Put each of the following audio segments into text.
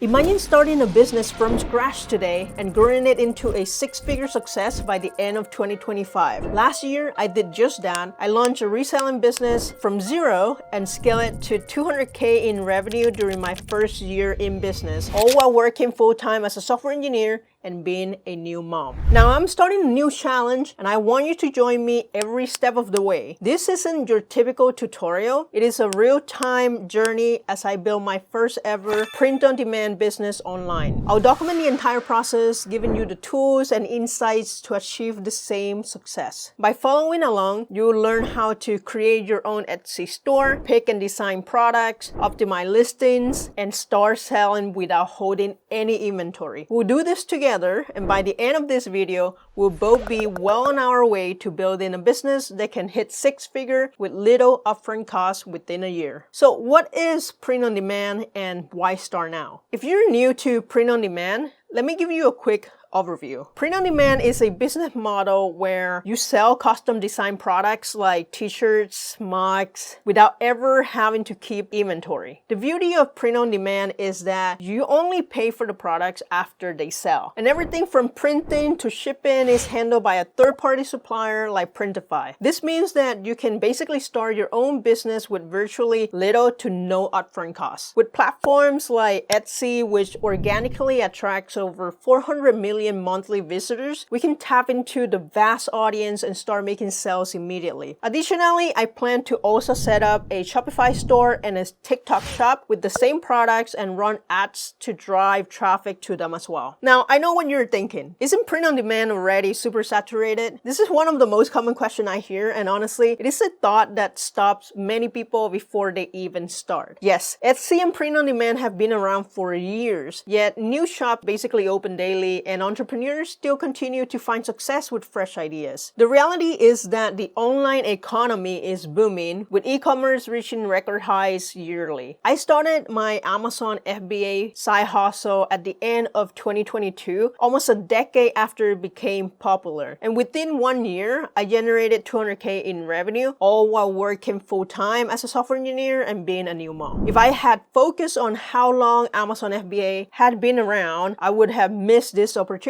Imagine starting a business from scratch today and growing it into a six-figure success by the end of 2025. Last year, I did just that. I launched a reselling business from zero and scaled it to $200K in revenue during my first year in business, all while working full-time as a software engineer and being a new mom. Now I'm starting a new challenge and I want you to join me every step of the way. This isn't your typical tutorial. It is a real-time journey as I build my first ever print-on-demand business online. I'll document the entire process, giving you the tools and insights to achieve the same success. By following along, you'll learn how to create your own Etsy store, pick and design products, optimize listings, and start selling without holding any inventory. We'll do this together, and by the end of this video, we'll both be well on our way to building a business that can hit six-figure with little upfront costs within a year. So what is print on demand and why start now? If you're new to print on demand, let me give you a quick overview. Print on demand is a business model where you sell custom design products like t-shirts, mugs, without ever having to keep inventory. The beauty of print on demand is that you only pay for the products after they sell. And everything from printing to shipping is handled by a third-party supplier like Printify. This means that you can basically start your own business with virtually little to no upfront costs. With platforms like Etsy, which organically attracts over 400 million monthly visitors, we can tap into the vast audience and start making sales immediately. Additionally, I plan to also set up a Shopify store and a TikTok shop with the same products and run ads to drive traffic to them as well. Now, I know what you're thinking. Isn't print on demand already super saturated? This is one of the most common questions I hear, and honestly, it is a thought that stops many people before they even start. Yes, Etsy and print on demand have been around for years, yet new shops basically open daily and entrepreneurs still continue to find success with fresh ideas. The reality is that the online economy is booming, with e-commerce reaching record highs yearly. I started my Amazon FBA side hustle at the end of 2022, almost a decade after it became popular. And within 1 year, I generated $200K in revenue, all while working full-time as a software engineer and being a new mom. If I had focused on how long Amazon FBA had been around, I would have missed this opportunity.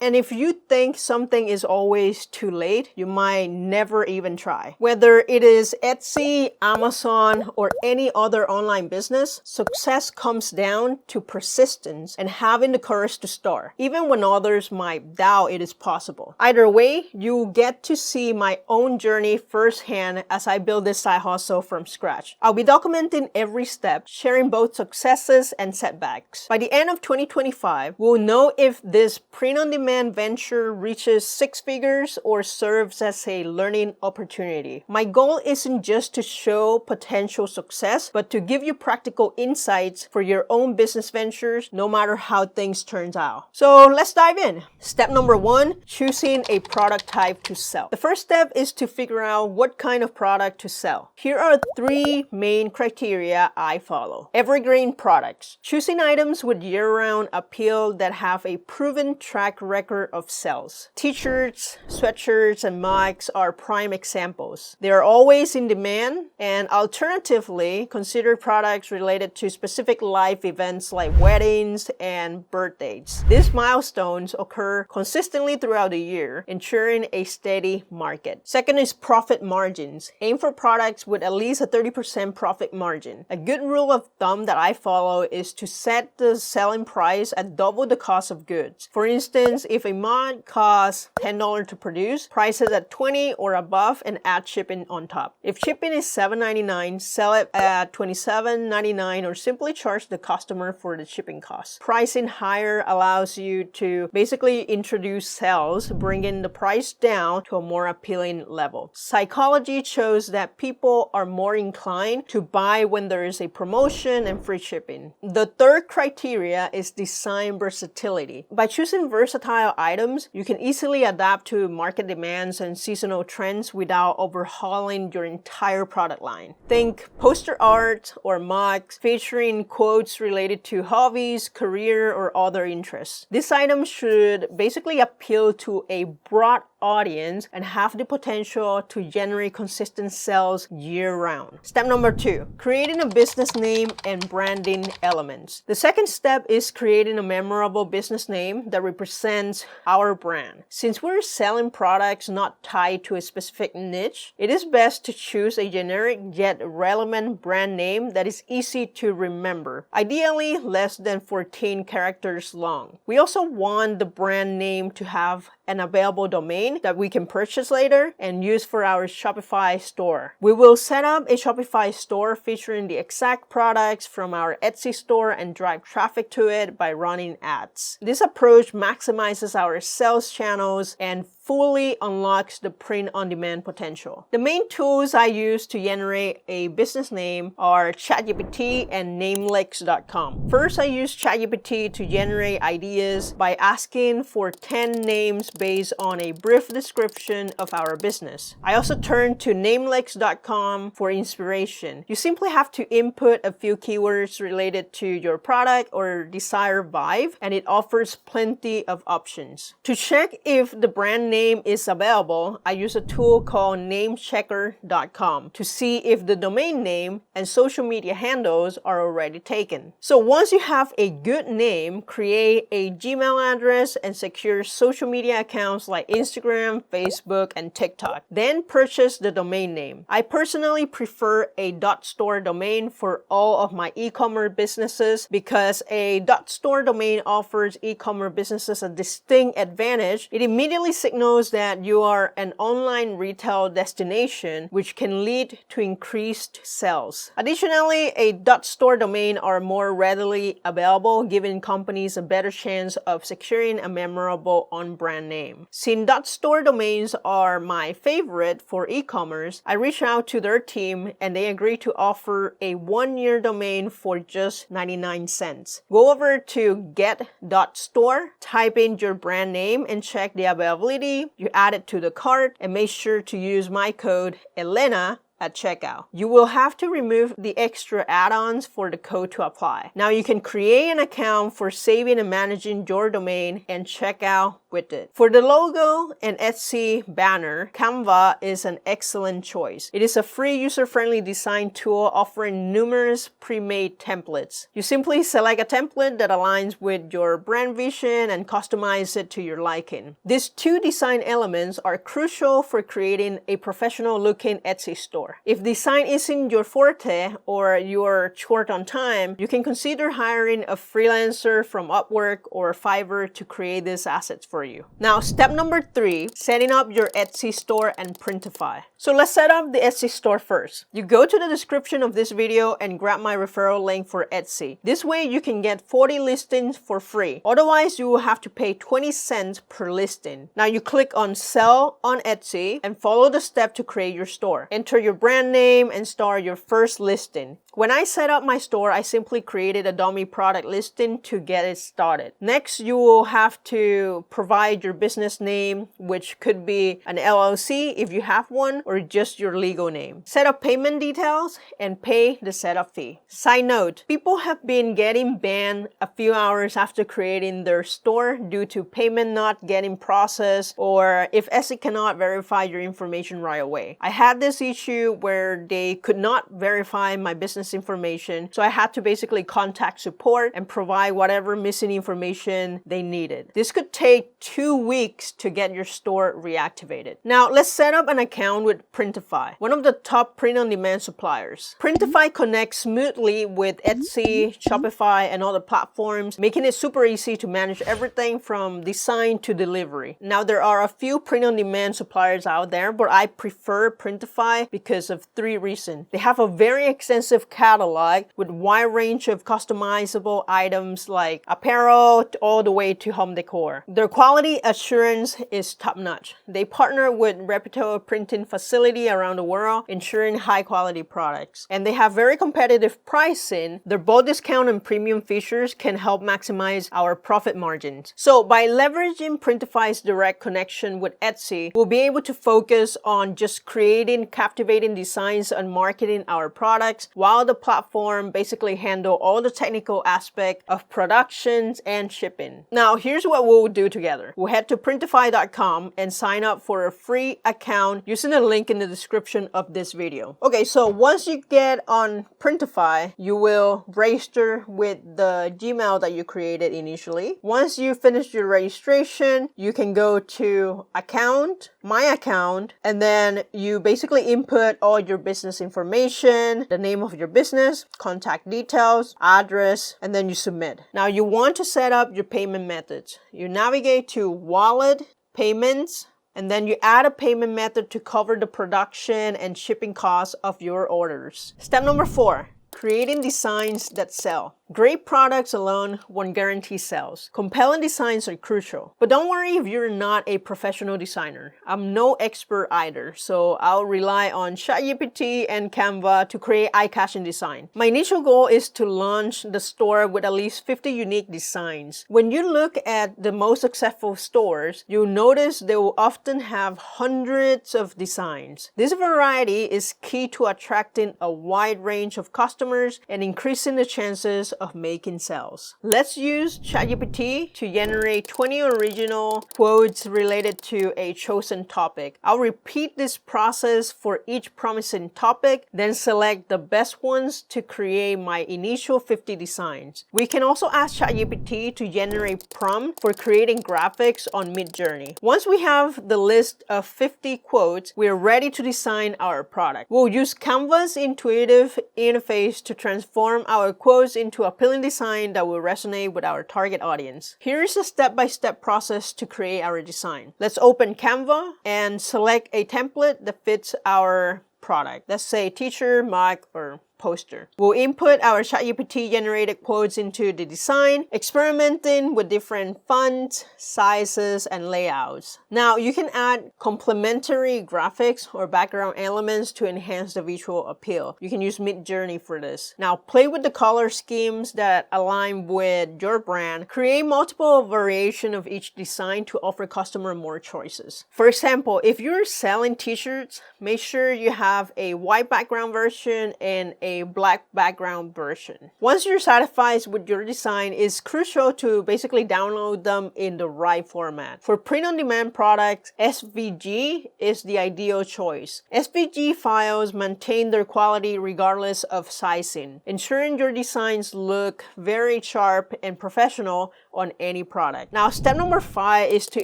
And if you think something is always too late, you might never even try. Whether it is Etsy, Amazon, or any other online business, success comes down to persistence and having the courage to start, even when others might doubt it is possible. Either way, you get to see my own journey firsthand as I build this side hustle from scratch. I'll be documenting every step, sharing both successes and setbacks. By the end of 2025, we'll know if this print-on-demand venture reaches six figures or serves as a learning opportunity. My goal isn't just to show potential success, but to give you practical insights for your own business ventures, no matter how things turn out. So let's dive in. Step number one, choosing a product type to sell. The first step is to figure out what kind of product to sell. Here are three main criteria I follow. Evergreen products. Choosing items with year-round appeal that have a proven track record of sales. T-shirts, sweatshirts, and mugs are prime examples. They are always in demand, and alternatively, consider products related to specific life events like weddings and birthdays. These milestones occur consistently throughout the year, ensuring a steady market. Second is profit margins. Aim for products with at least a 30% profit margin. A good rule of thumb that I follow is to set the selling price at double the cost of goods. For instance, if a mug costs $10 to produce, price it at $20 or above and add shipping on top. If shipping is $7.99, sell it at $27.99 or simply charge the customer for the shipping costs. Pricing higher allows you to basically introduce sales, bringing the price down to a more appealing level. Psychology shows that people are more inclined to buy when there is a promotion and free shipping. The third criteria is design versatility. By choosing versatile items, you can easily adapt to market demands and seasonal trends without overhauling your entire product line. Think poster art or mugs featuring quotes related to hobbies, career, or other interests. These items should basically appeal to a broad audience and have the potential to generate consistent sales year-round. Step number 2, creating a business name and branding elements. The second step is creating a memorable business name that represents our brand. Since we're selling products not tied to a specific niche, it is best to choose a generic yet relevant brand name that is easy to remember, ideally less than 14 characters long. We also want the brand name to have an available domain that we can purchase later and use for our Shopify store. We will set up a Shopify store featuring the exact products from our Etsy store and drive traffic to it by running ads. This approach maximizes our sales channels and fully unlocks the print-on-demand potential. The main tools I use to generate a business name are ChatGPT and Namelix.com. First, I use ChatGPT to generate ideas by asking for 10 names based on a brief description of our business. I also turn to Namelix.com for inspiration. You simply have to input a few keywords related to your product or desired vibe, and it offers plenty of options. To check if the brand name is available, I use a tool called namechecker.com to see if the domain name and social media handles are already taken. So once you have a good name, create a Gmail address and secure social media accounts like Instagram, Facebook, and TikTok. Then purchase the domain name. I personally prefer a .store domain for all of my e-commerce businesses because a .store domain offers e-commerce businesses a distinct advantage. It immediately signals that you are an online retail destination, which can lead to increased sales. Additionally, a .store domain are more readily available, giving companies a better chance of securing a memorable on-brand name. Since .store domains are my favorite for e-commerce, I reached out to their team and they agreed to offer a 1-year domain for just 99 cents. Go over to get.store, type in your brand name and check the availability. You add it to the cart and make sure to use my code ELENA at checkout. You will have to remove the extra add-ons for the code to apply. Now you can create an account for saving and managing your domain and check out with it. For the logo and Etsy banner, Canva is an excellent choice. It is a free user-friendly design tool offering numerous pre-made templates. You simply select a template that aligns with your brand vision and customize it to your liking. These 2 design elements are crucial for creating a professional-looking Etsy store. If design isn't your forte or you're short on time, you can consider hiring a freelancer from Upwork or Fiverr to create these assets for you. Now, step number 3, setting up your Etsy store and Printify. So let's set up the Etsy store first. You go to the description of this video and grab my referral link for Etsy. This way you can get 40 listings for free. Otherwise, you will have to pay 20 cents per listing. Now you click on Sell on Etsy and follow the step to create your store. Enter your brand name and start your first listing. When I set up my store, I simply created a dummy product listing to get it started. Next, you will have to provide your business name, which could be an LLC if you have one, or just your legal name. Set up payment details and pay the setup fee. Side note, people have been getting banned a few hours after creating their store due to payment not getting processed or if Etsy cannot verify your information right away. I had this issue where they could not verify my business information, so I had to basically contact support and provide whatever missing information they needed. This could take 2 weeks to get your store reactivated. Now let's set up an account with Printify, one of the top print-on-demand suppliers. Printify connects smoothly with Etsy, Shopify, and other platforms, making it super easy to manage everything from design to delivery. Now there are a few print-on-demand suppliers out there, but I prefer Printify because of 3 reasons. They have a very extensive catalog with a wide range of customizable items like apparel all the way to home decor. Their quality assurance is top-notch. They partner with reputable printing facilities around the world, ensuring high-quality products. And they have very competitive pricing. Their bulk discount and premium features can help maximize our profit margins. So by leveraging Printify's direct connection with Etsy, we'll be able to focus on just creating captivating creating designs and marketing our products, while the platform basically handle all the technical aspect of productions and shipping. Now, here's what we'll do together. We'll head to Printify.com and sign up for a free account using the link in the description of this video. Okay, so once you get on Printify, you will register with the Gmail that you created initially. Once you finish your registration, you can go to Account, My Account, and then you basically input all your business information, the name of your business, contact details, address, and then you submit. Now you want to set up your payment methods. You navigate to Wallet, Payments, and then you add a payment method to cover the production and shipping costs of your orders. Step number 4. Creating designs that sell. Great products alone won't guarantee sales. Compelling designs are crucial. But don't worry if you're not a professional designer. I'm no expert either, so I'll rely on ChatGPT and Canva to create eye-catching design. My initial goal is to launch the store with at least 50 unique designs. When you look at the most successful stores, you'll notice they will often have hundreds of designs. This variety is key to attracting a wide range of customers and increasing the chances of making sales. Let's use ChatGPT to generate 20 original quotes related to a chosen topic. I'll repeat this process for each promising topic, then select the best ones to create my initial 50 designs. We can also ask ChatGPT to generate prompt for creating graphics on Midjourney. Once we have the list of 50 quotes, we're ready to design our product. We'll use Canva's intuitive interface to transform our quotes into appealing design that will resonate with our target audience. Here is a step-by-step process to create our design. Let's open Canva and select a template that fits our product. Let's say teacher, mug, or poster. We'll input our ChatGPT generated quotes into the design, experimenting with different fonts, sizes, and layouts. Now you can add complementary graphics or background elements to enhance the visual appeal. You can use Midjourney for this. Now play with the color schemes that align with your brand. Create multiple variations of each design to offer customer more choices. For example, if you're selling t-shirts, make sure you have a white background version and a black background version. Once you're satisfied with your design, it's crucial to basically download them in the right format. For print-on-demand products, SVG is the ideal choice. SVG files maintain their quality regardless of sizing, ensuring your designs look very sharp and professional on any product. Now, step number 5 is to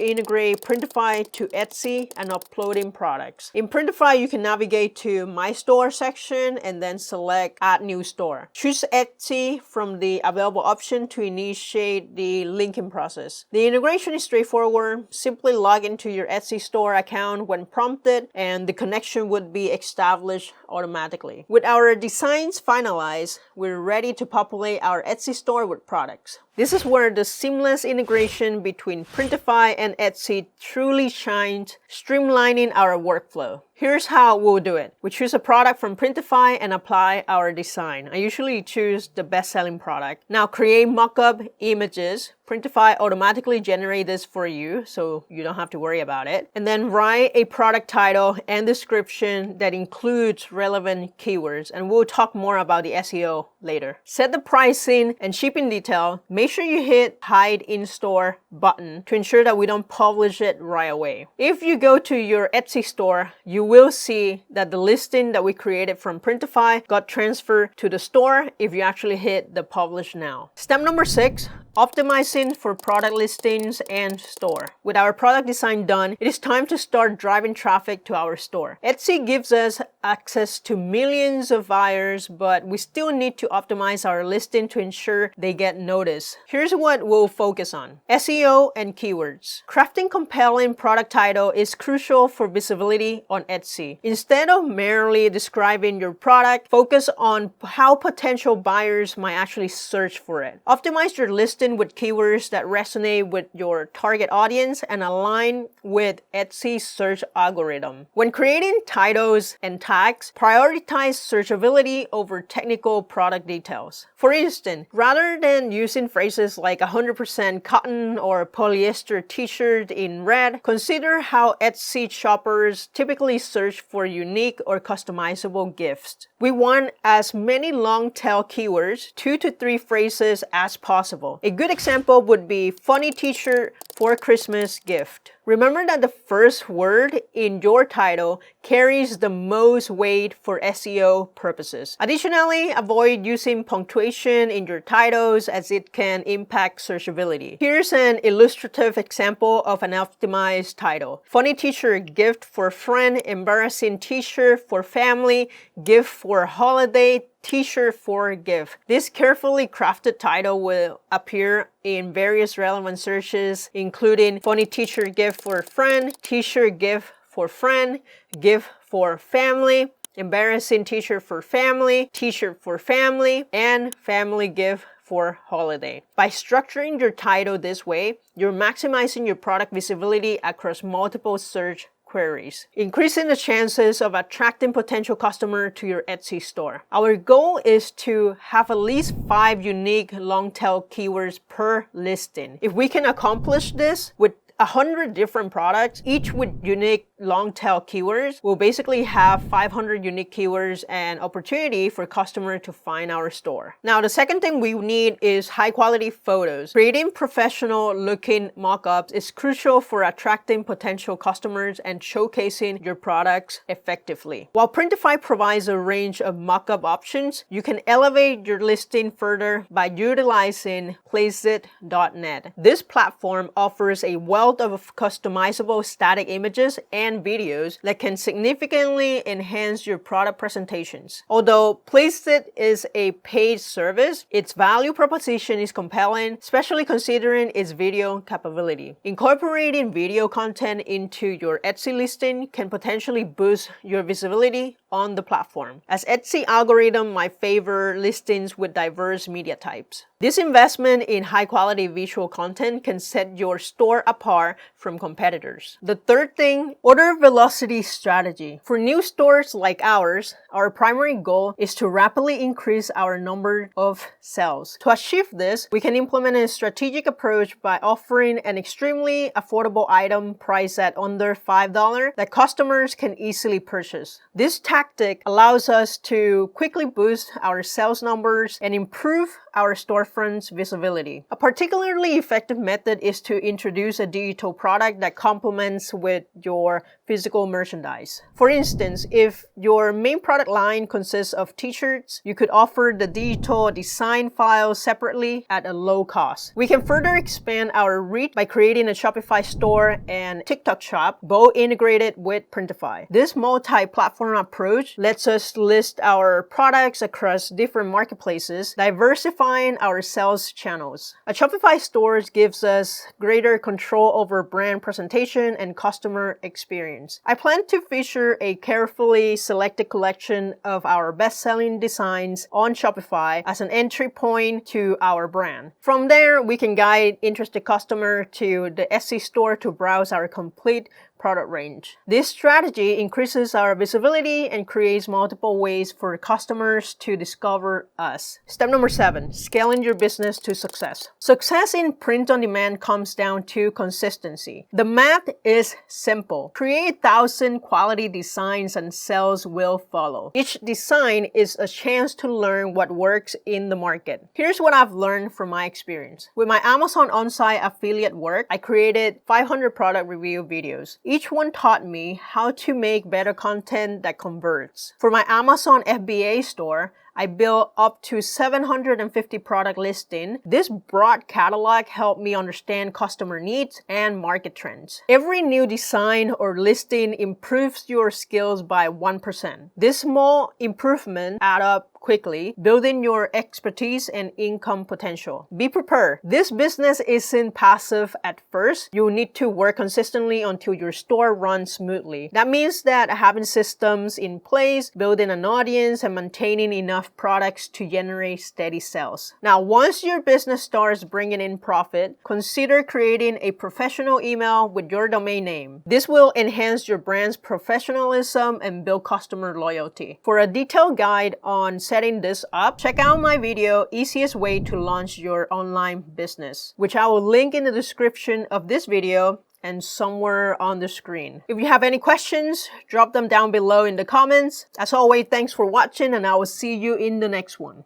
integrate Printify to Etsy and uploading products. In Printify, you can navigate to My Store section and then select Add New Store. Choose Etsy from the available option to initiate the linking process. The integration is straightforward. Simply log into your Etsy store account when prompted, and the connection would be established automatically. With our designs finalized, we're ready to populate our Etsy store with products. This is where the seamless integration between Printify and Etsy truly shines, streamlining our workflow. Here's how we'll do it. We choose a product from Printify and apply our design. I usually choose the best-selling product. Now create mock-up images. Printify automatically generates this for you, so you don't have to worry about it. And then write a product title and description that includes relevant keywords, and we'll talk more about the SEO later. Set the pricing and shipping detail. Make sure you hit Hide in Store button to ensure that we don't publish it right away. If you go to your Etsy store, you will see that the listing that we created from Printify got transferred to the store if you actually hit the Publish Now. Step number 6. Optimizing for product listings and store. With our product design done, it is time to start driving traffic to our store. Etsy gives us access to millions of buyers, but we still need to optimize our listing to ensure they get noticed. Here's what we'll focus on: SEO and keywords. Crafting compelling product title is crucial for visibility on Etsy. Instead of merely describing your product, focus on how potential buyers might actually search for it. Optimize your listing listing with keywords that resonate with your target audience and align with Etsy's search algorithm. When creating titles and tags, prioritize searchability over technical product details. For instance, rather than using phrases like 100% cotton or polyester t-shirt in red, consider how Etsy shoppers typically search for unique or customizable gifts. We want as many long-tail keywords, 2 to 3 phrases as possible. A good example would be funny t-shirt for Christmas gift. Remember that the first word in your title carries the most weight for SEO purposes. Additionally, avoid using punctuation in your titles as it can impact searchability. Here's an illustrative example of an optimized title. Funny t-shirt gift for friend, embarrassing t-shirt for family, gift for holiday, t-shirt for gift. This carefully crafted title will appear in various relevant searches, including funny t-shirt gift for friend, t-shirt gift for friend, gift for family, embarrassing t-shirt for family, t-shirt for family, and family gift for holiday. By structuring your title this way, you're maximizing your product visibility across multiple search queries, increasing the chances of attracting potential customers to your Etsy store. Our goal is to have at least 5 unique long-tail keywords per listing. If we can accomplish this with 100 different products, each with unique long-tail keywords, we'll basically have 500 unique keywords and opportunity for customers to find our store. Now, the second thing we need is high-quality photos. Creating professional-looking mock-ups is crucial for attracting potential customers and showcasing your products effectively. While Printify provides a range of mock-up options, you can elevate your listing further by utilizing Placeit.net. This platform offers a wealth of customizable static images and videos that can significantly enhance your product presentations. Although Placeit is a paid service, its value proposition is compelling, especially considering its video capability. Incorporating video content into your Etsy listing can potentially boost your visibility on the platform, as Etsy algorithm might favor listings with diverse media types. This investment in high-quality visual content can set your store apart from competitors. The third thing, order velocity strategy. For new stores like ours, our primary goal is to rapidly increase our number of sales. To achieve this, we can implement a strategic approach by offering an extremely affordable item priced at under $5 that customers can easily purchase. This tactic allows us to quickly boost our sales numbers and improve our storefront's visibility. A particularly effective method is to introduce a digital product that complements with your physical merchandise. For instance, if your main product line consists of t-shirts, you could offer the digital design file separately at a low cost. We can further expand our reach by creating a Shopify store and TikTok shop, both integrated with Printify. This multi-platform approach lets us list our products across different marketplaces, diversifying our sales channels. A Shopify store gives us greater control over brand presentation and customer experience. I plan to feature a carefully selected collection of our best-selling designs on Shopify as an entry point to our brand. From there, we can guide interested customers to the Etsy store to browse our complete product range. This strategy increases our visibility and creates multiple ways for customers to discover us. Step number 7, scaling your business to success. Success in print on demand comes down to consistency. The math is simple. Create 1,000 quality designs and sales will follow. Each design is a chance to learn what works in the market. Here's what I've learned from my experience. With my Amazon on-site affiliate work, I created 500 product review videos. Each one taught me how to make better content that converts. For my Amazon FBA store, I built up to 750 product listings. This broad catalog helped me understand customer needs and market trends. Every new design or listing improves your skills by 1%. This small improvement adds up quickly, building your expertise and income potential. Be prepared. This business isn't passive at first. You'll need to work consistently until your store runs smoothly. That means that having systems in place, building an audience, and maintaining enough enough products to generate steady sales. Now, once your business starts bringing in profit, consider creating a professional email with your domain name. This will enhance your brand's professionalism and build customer loyalty. For a detailed guide on setting this up, check out my video, Easiest Way to Launch Your Online Business, which I will link in the description of this video and somewhere on the screen. If you have any questions, drop them down below in the comments. As always, thanks for watching, and I will see you in the next one.